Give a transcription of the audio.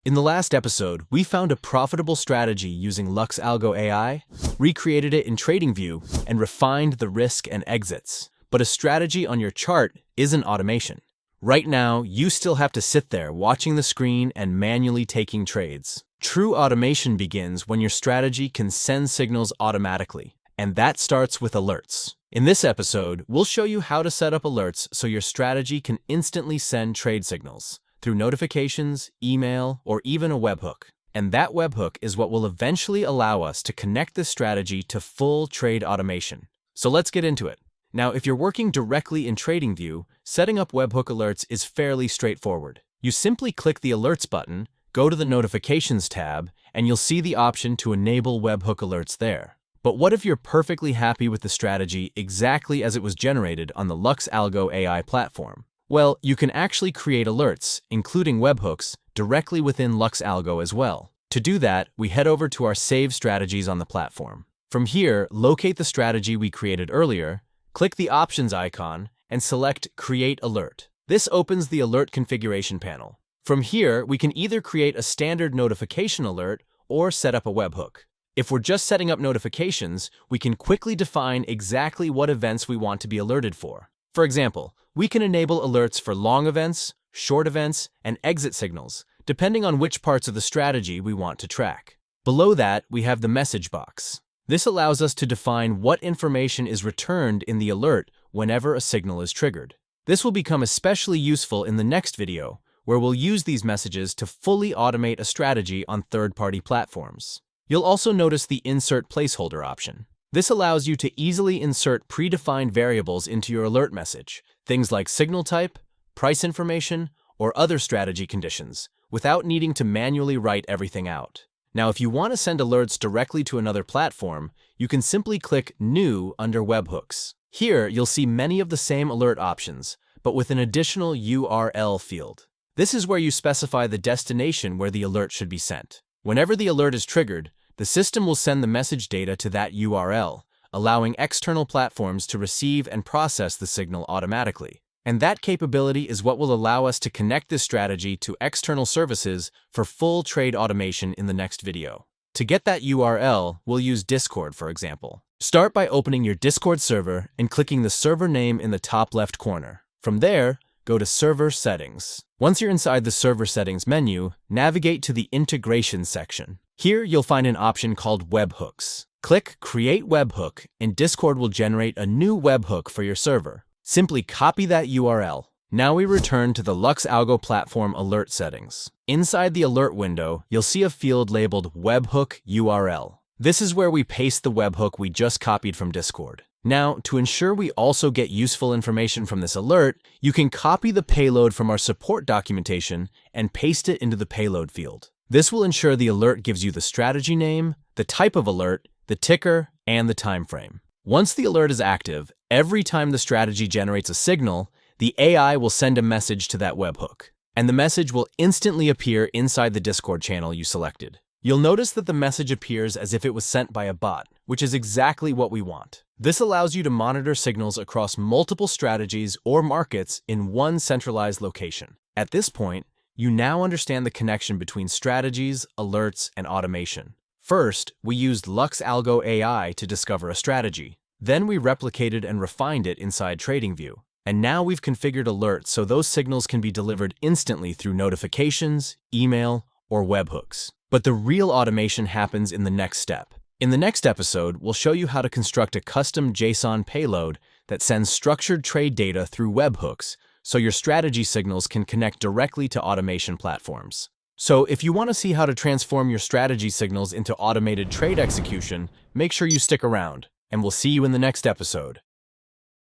In the last episode, we found a profitable strategy using LuxAlgo AI, recreated it in TradingView, and refined the risk and exits. But a strategy on your chart isn't automation. Right now, you still have to sit there watching the screen and manually taking trades. True automation begins when your strategy can send signals automatically, and that starts with alerts. In this episode, we'll show you how to set up alerts so your strategy can instantly send trade signals through notifications, email, or even a webhook. And that webhook is what will eventually allow us to connect this strategy to full trade automation. So let's get into it. Now, if you're working directly in TradingView, setting up webhook alerts is fairly straightforward. You simply click the Alerts button, go to the Notifications tab, and you'll see the option to enable webhook alerts there. But what if you're perfectly happy with the strategy exactly as it was generated on the LuxAlgo AI platform? Well, you can actually create alerts, including webhooks, directly within LuxAlgo as well. To do that, we head over to our saved strategies on the platform. From here, locate the strategy we created earlier, click the Options icon, and select Create Alert. This opens the alert configuration panel. From here, we can either create a standard notification alert or set up a webhook. If we're just setting up notifications, we can quickly define exactly what events we want to be alerted for. For example, we can enable alerts for long events, short events, and exit signals, depending on which parts of the strategy we want to track. Below that, we have the message box. This allows us to define what information is returned in the alert whenever a signal is triggered. This will become especially useful in the next video, where we'll use these messages to fully automate a strategy on third-party platforms. You'll also notice the Insert Placeholder option. This allows you to easily insert predefined variables into your alert message, things like signal type, price information, or other strategy conditions, without needing to manually write everything out. Now, if you want to send alerts directly to another platform, you can simply click New under Webhooks. Here, you'll see many of the same alert options, but with an additional URL field. This is where you specify the destination where the alert should be sent. Whenever the alert is triggered, the system will send the message data to that URL, allowing external platforms to receive and process the signal automatically. And that capability is what will allow us to connect this strategy to external services for full trade automation in the next video. To get that URL, we'll use Discord, for example. Start by opening your Discord server and clicking the server name in the top left corner. From there, go to Server Settings. Once you're inside the Server Settings menu, navigate to the Integration section. Here, you'll find an option called Webhooks. Click Create Webhook, and Discord will generate a new webhook for your server. Simply copy that URL. Now we return to the LuxAlgo platform alert settings. Inside the alert window, you'll see a field labeled Webhook URL. This is where we paste the webhook we just copied from Discord. Now, to ensure we also get useful information from this alert, you can copy the payload from our support documentation and paste it into the payload field. This will ensure the alert gives you the strategy name, the type of alert, the ticker, and the time frame. Once the alert is active, every time the strategy generates a signal, the AI will send a message to that webhook, and the message will instantly appear inside the Discord channel you selected. You'll notice that the message appears as if it was sent by a bot, which is exactly what we want. This allows you to monitor signals across multiple strategies or markets in one centralized location. At this point, you now understand the connection between strategies, alerts, and automation. First, we used LuxAlgo AI to discover a strategy. Then we replicated and refined it inside TradingView. And now we've configured alerts so those signals can be delivered instantly through notifications, email, or webhooks. But the real automation happens in the next step. In the next episode, we'll show you how to construct a custom JSON payload that sends structured trade data through webhooks, so your strategy signals can connect directly to automation platforms. So if you want to see how to transform your strategy signals into automated trade execution, make sure you stick around, and we'll see you in the next episode.